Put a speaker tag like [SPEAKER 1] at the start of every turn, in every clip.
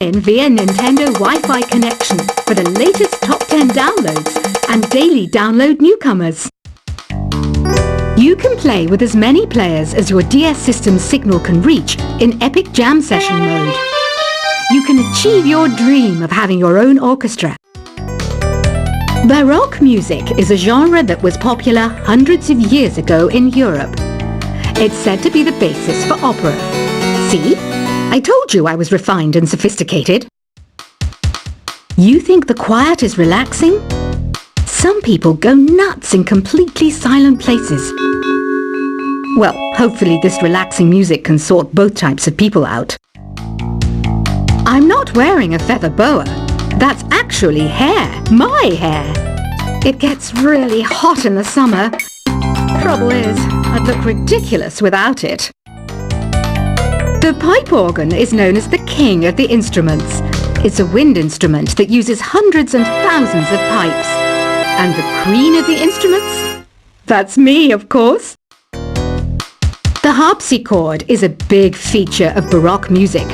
[SPEAKER 1] In via Nintendo Wi-Fi connection for the latest top 10 downloads and daily download newcomers. You can play with as many players as your DS system's signal can reach in Epic Jam Session mode. You can achieve your dream of having your own orchestra. Baroque music is a genre that was popular hundreds of years ago in Europe. It's said to be the basis for opera. See? I told you I was refined and sophisticated. You think the quiet is relaxing? Some people go nuts in completely silent places. Well, hopefully this relaxing music can sort both types of people out. I'm not wearing a feather boa. That's actually hair, my hair. It gets really hot in the summer. Trouble is, I'd look ridiculous without it. The pipe organ is known as the king of the instruments. It's a wind instrument that uses hundreds and thousands of pipes. And the queen of the instruments? That's me, of course. The harpsichord is a big feature of Baroque music.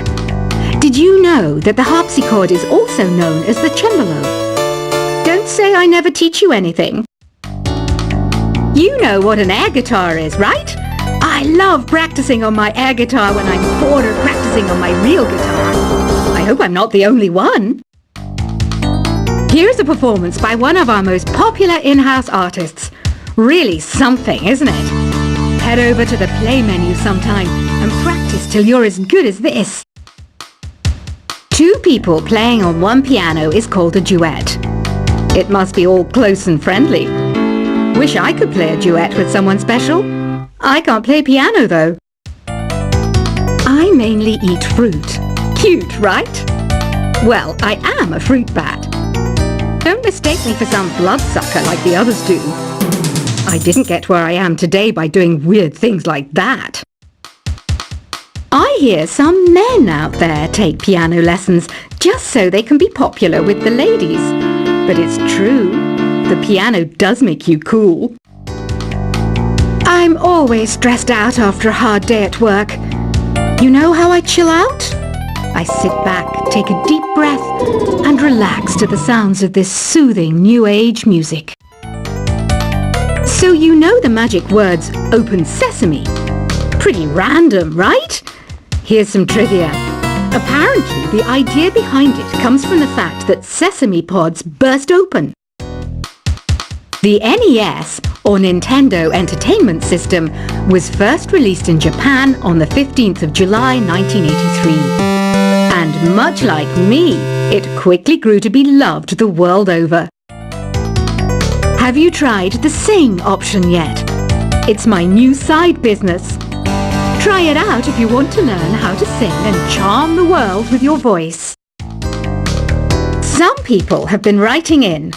[SPEAKER 1] Did you know that the harpsichord is also known as the cembalo? Don't say I never teach you anything. You know what an air guitar is, right? I love practicing on my air guitar when I'm bored of practicing on my real guitar. I hope I'm not the only one. Here's a performance by one of our most popular in-house artists. Really something, isn't it? Head over to the play menu sometime and practice till you're as good as this. Two people playing on one piano is called a duet. It must be all close and friendly. Wish I could play a duet with someone special. I can't play piano though. I mainly eat fruit. Cute, right? Well, I am a fruit bat. Don't mistake me for some bloodsucker like the others do. I didn't get where I am today by doing weird things like that. I hear some men out there take piano lessons just so they can be popular with the ladies. But it's true, the piano does make you cool. I'm always stressed out after a hard day at work. You know how I chill out? I sit back, take a deep breath, and relax to the sounds of this soothing new age music. So you know the magic words "Open Sesame"? Pretty random, right? Here's some trivia. Apparently, the idea behind it comes from the fact that sesame pods burst open. The NES, or Nintendo Entertainment System, was first released in Japan on the 15th of July 1983. And much like me, it quickly grew to be loved the world over. Have you tried the Sing option yet? It's my new side business. Try it out if you want to learn how to sing and charm the world with your voice. Some people have been writing in,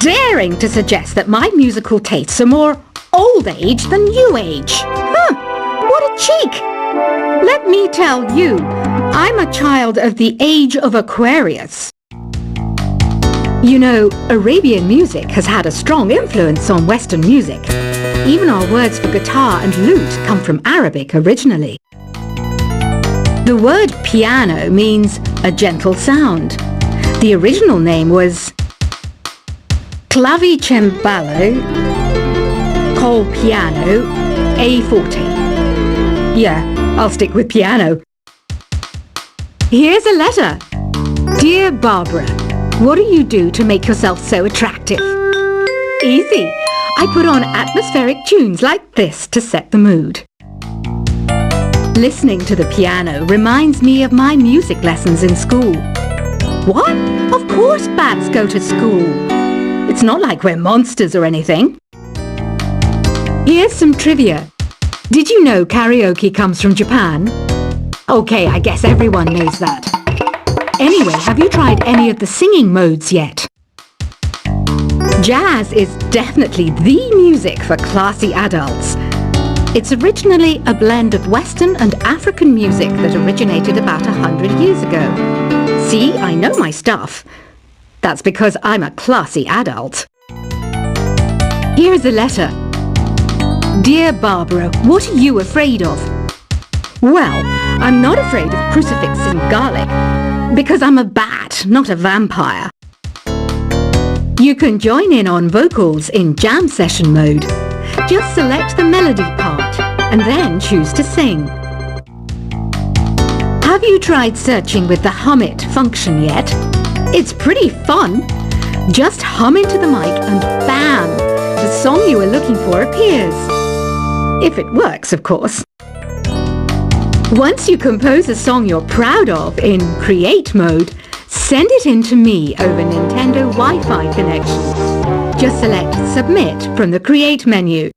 [SPEAKER 1] daring to suggest that my musical tastes are more old age than new age. What a cheek! Let me tell you, I'm a child of the age of Aquarius. You know, Arabian music has had a strong influence on Western music. Even our words for guitar and lute come from Arabic originally. The word piano means a gentle sound. The original name was clavicembalo col piano a forte. Yeah, I'll stick with piano. Here's a letter. Dear Barbara, what do you do to make yourself so attractive? Easy. I put on atmospheric tunes like this to set the mood. Listening to the piano reminds me of my music lessons in school. What? Of course bats go to school. It's not like we're monsters or anything. Here's some trivia. Did you know karaoke comes from Japan? Okay, I guess everyone knows that. Anyway, have you tried any of the singing modes yet? Jazz is definitely the music for classy adults. It's originally a blend of Western and African music that originated about 100 years ago. See, I know my stuff. That's because I'm a classy adult. Here's a letter. Dear Barbara, what are you afraid of? Well, I'm not afraid of crucifix and garlic. Because I'm a bat, not a vampire. You can join in on vocals in jam session mode. Just select the melody part and then choose to sing. Have you tried searching with the Hum It function yet? It's pretty fun. Just hum into the mic and bam! The song you are looking for appears. If it works, of course. Once you compose a song you're proud of in Create mode, send it in to me over Nintendo Wi-Fi connection. Just select Submit from the Create menu.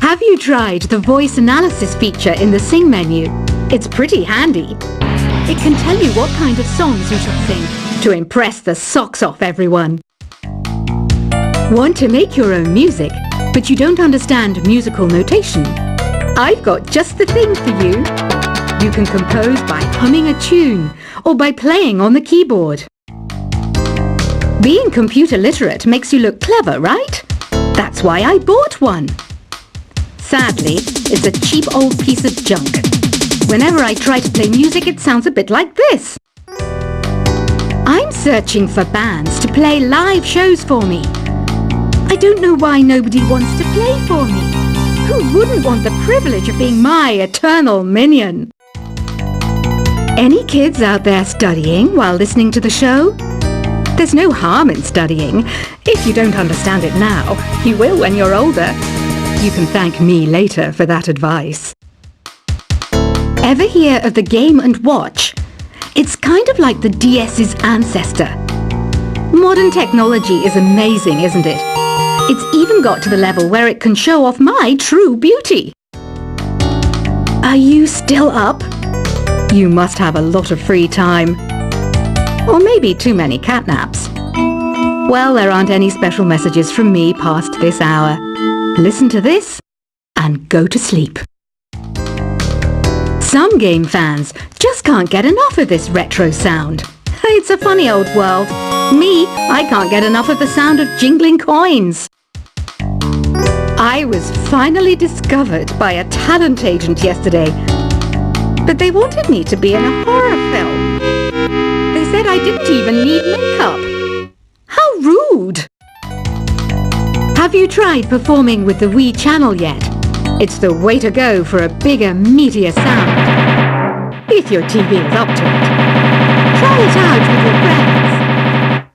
[SPEAKER 1] Have you tried the voice analysis feature in the Sing menu? It's pretty handy. It can tell you what kind of songs you should sing to impress the socks off everyone. Want to make your own music, but you don't understand musical notation? I've got just the thing for you. You can compose by humming a tune or by playing on the keyboard. Being computer literate makes you look clever, right? That's why I bought one. Sadly, it's a cheap old piece of junk. Whenever I try to play music, it sounds a bit like this. I'm searching for bands to play live shows for me. I don't know why nobody wants to play for me. Who wouldn't want the privilege of being my eternal minion? Any kids out there studying while listening to the show? There's no harm in studying. If you don't understand it now, you will when you're older. You can thank me later for that advice. Ever hear of the Game & Watch? It's kind of like the DS's ancestor. Modern technology is amazing, isn't it? It's even got to the level where it can show off my true beauty. Are you still up? You must have a lot of free time. Or maybe too many catnaps. Well, there aren't any special messages from me past this hour. Listen to this and go to sleep. Some game fans just can't get enough of this retro sound. It's a funny old world. Me, I can't get enough of the sound of jingling coins. I was finally discovered by a talent agent yesterday, but they wanted me to be in a horror film. They said I didn't even need makeup. How rude! Have you tried performing with the Wii channel yet? It's the way to go for a bigger, meatier sound. If your TV is up to it. Try it out with your friends.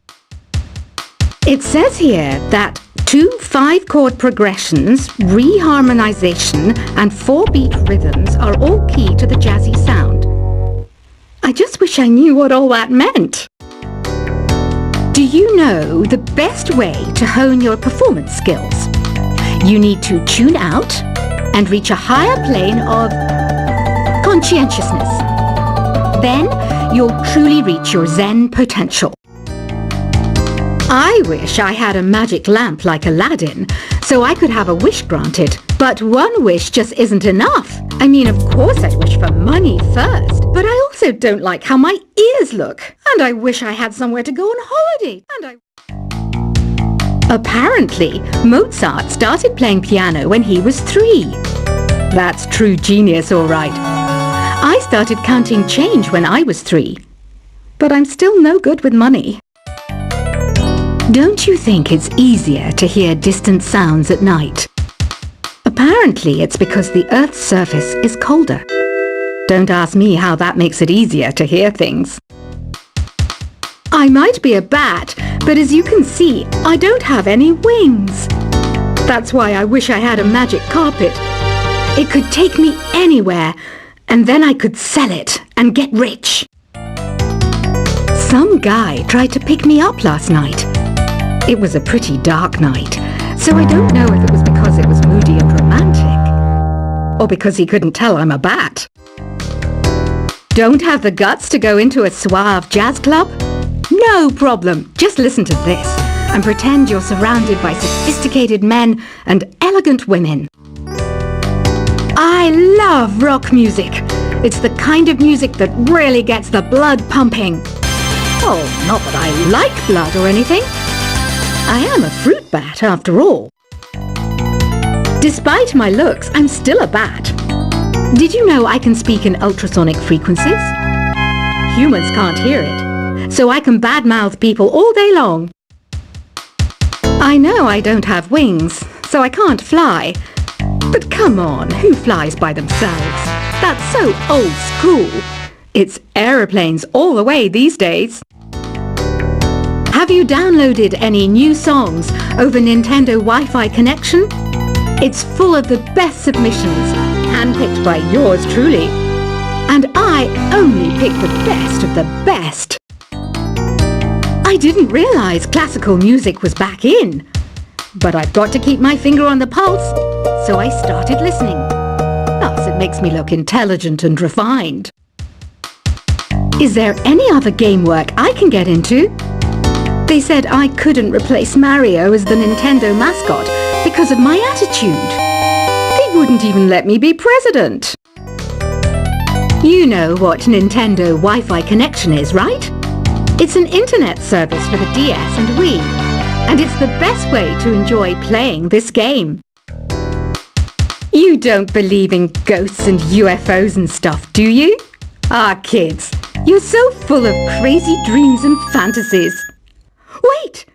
[SPEAKER 1] It says here that 2 5-chord progressions, reharmonization, and 4-beat rhythms are all key to the jazzy sound. I just wish I knew what all that meant. Do you know the best way to hone your performance skills? You need to tune out and reach a higher plane of conscientiousness. Then you'll truly reach your Zen potential. I wish I had a magic lamp like Aladdin, so I could have a wish granted. But one wish just isn't enough. I mean, of course I wish for money first, but I also don't like how my ears look. And I wish I had somewhere to go on holiday. Apparently, Mozart started playing piano when he was 3. That's true genius, all right. I started counting change when I was 3. But I'm still no good with money. Don't you think it's easier to hear distant sounds at night? Apparently, it's because the Earth's surface is colder. Don't ask me how that makes it easier to hear things. I might be a bat, but as you can see, I don't have any wings. That's why I wish I had a magic carpet. It could take me anywhere, and then I could sell it and get rich. Some guy tried to pick me up last night. It was a pretty dark night, so I don't know if it was because it was moody and romantic, or because he couldn't tell I'm a bat. Don't have the guts to go into a suave jazz club? No problem, just listen to this and pretend you're surrounded by sophisticated men and elegant women. I love rock music. It's the kind of music that really gets the blood pumping. Oh, not that I like blood or anything. I am a fruit bat, after all. Despite my looks, I'm still a bat. Did you know I can speak in ultrasonic frequencies? humans can't hear it, so I can badmouth people all day long. I know I don't have wings, so I can't fly. But come on, who flies by themselves? That's so old school. It's aeroplanes all the way these days. Have you downloaded any new songs over Nintendo Wi-Fi connection? It's full of the best submissions, handpicked by yours truly. And I only pick the best of the best. I didn't realize classical music was back in. But I've got to keep my finger on the pulse, so I started listening. Plus, it makes me look intelligent and refined. Is there any other game work I can get into? They said I couldn't replace Mario as the Nintendo mascot because of my attitude. They wouldn't even let me be president. You know what Nintendo Wi-Fi connection is, right? It's an internet service for the DS and Wii, and it's the best way to enjoy playing this game. You don't believe in ghosts and UFOs and stuff, do you? Ah, kids, you're so full of crazy dreams and fantasies. Wait!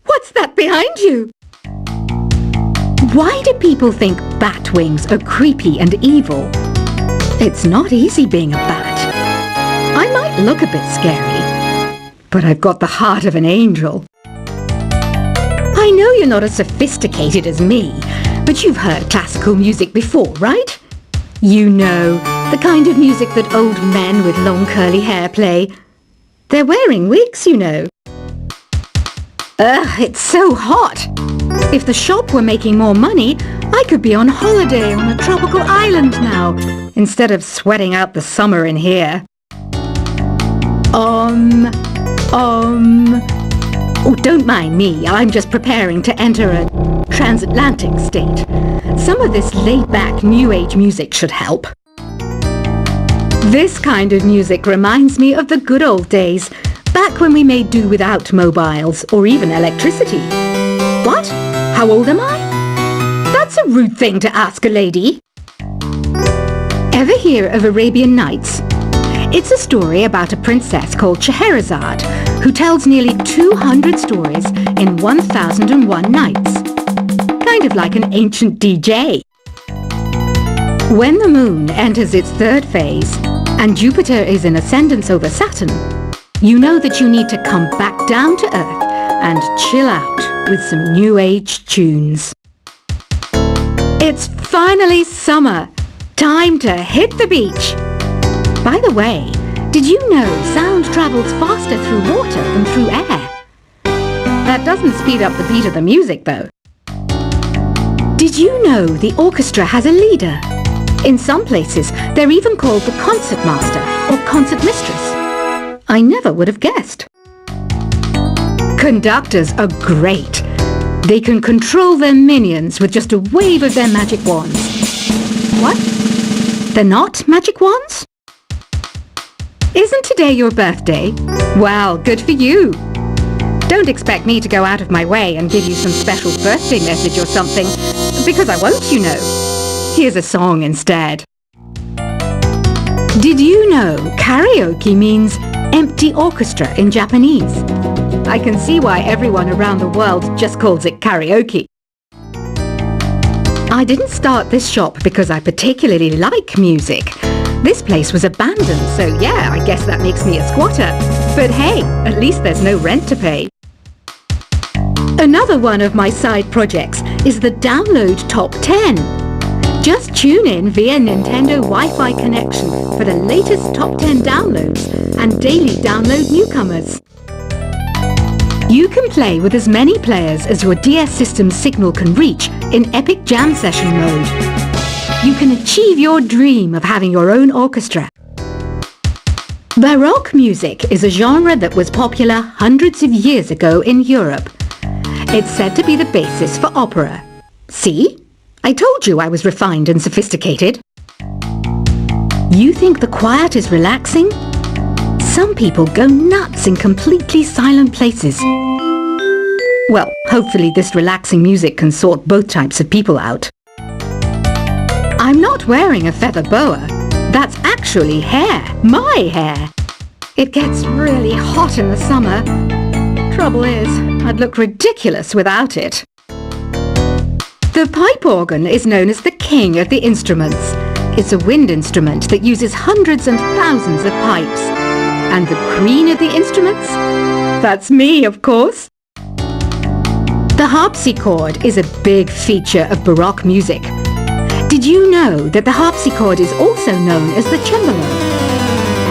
[SPEAKER 1] What's that behind you? Why do people think bat wings are creepy and evil? It's not easy being a bat. I might look a bit scary, but I've got the heart of an angel. I know you're not as sophisticated as me, but you've heard classical music before, right? You know, the kind of music that old men with long curly hair play. They're wearing wigs, you know. Ugh, it's so hot. If the shop were making more money, I could be on holiday on a tropical island now, instead of sweating out the summer in here. Oh, don't mind me. I'm just preparing to enter a transatlantic state. Some of this laid-back New Age music should help. This kind of music reminds me of the good old days, back when we made do without mobiles or even electricity. What? How old am I? That's a rude thing to ask a lady. Ever hear of Arabian Nights? It's a story about a princess called Scheherazade, who tells nearly 200 stories in 1001 nights. Kind of like an ancient DJ. When the moon enters its third phase, and Jupiter is in ascendance over Saturn, you know that you need to come back down to Earth and chill out with some New Age tunes. It's finally summer! Time to hit the beach! By the way, did you know sound travels faster through water than through air? That doesn't speed up the beat of the music, though. Did you know the orchestra has a leader? In some places, they're even called the concert master or concert mistress. I never would have guessed. Conductors are great. They can control their minions with just a wave of their magic wands. What? They're not magic wands? Isn't today your birthday? Well, good for you. Don't expect me to go out of my way and give you some special birthday message or something, because I won't, you know. Here's a song instead. Did you know karaoke means empty orchestra in Japanese? I can see why everyone around the world just calls it karaoke. I didn't start this shop because I particularly like music. This place was abandoned, so yeah, I guess that makes me a squatter. But hey, at least there's no rent to pay. Another one of my side projects is the Download Top 10. Just tune in via Nintendo Wi-Fi connection for the latest top 10 downloads and daily download newcomers. You can play with as many players as your DS system's signal can reach in Epic Jam Session mode. You can achieve your dream of having your own orchestra. Baroque music is a genre that was popular hundreds of years ago in Europe. It's said to be the basis for opera. See? I told you I was refined and sophisticated. You think the quiet is relaxing? Some people go nuts in completely silent places. Well, hopefully this relaxing music can sort both types of people out. I'm not wearing a feather boa. That's actually hair. My hair. It gets really hot in the summer. Trouble is, I'd look ridiculous without it. The pipe organ is known as the king of the instruments. It's a wind instrument that uses hundreds and thousands of pipes. And the queen of the instruments? That's me, of course. The harpsichord is a big feature of Baroque music. Did you know that the harpsichord is also known as the cembalo?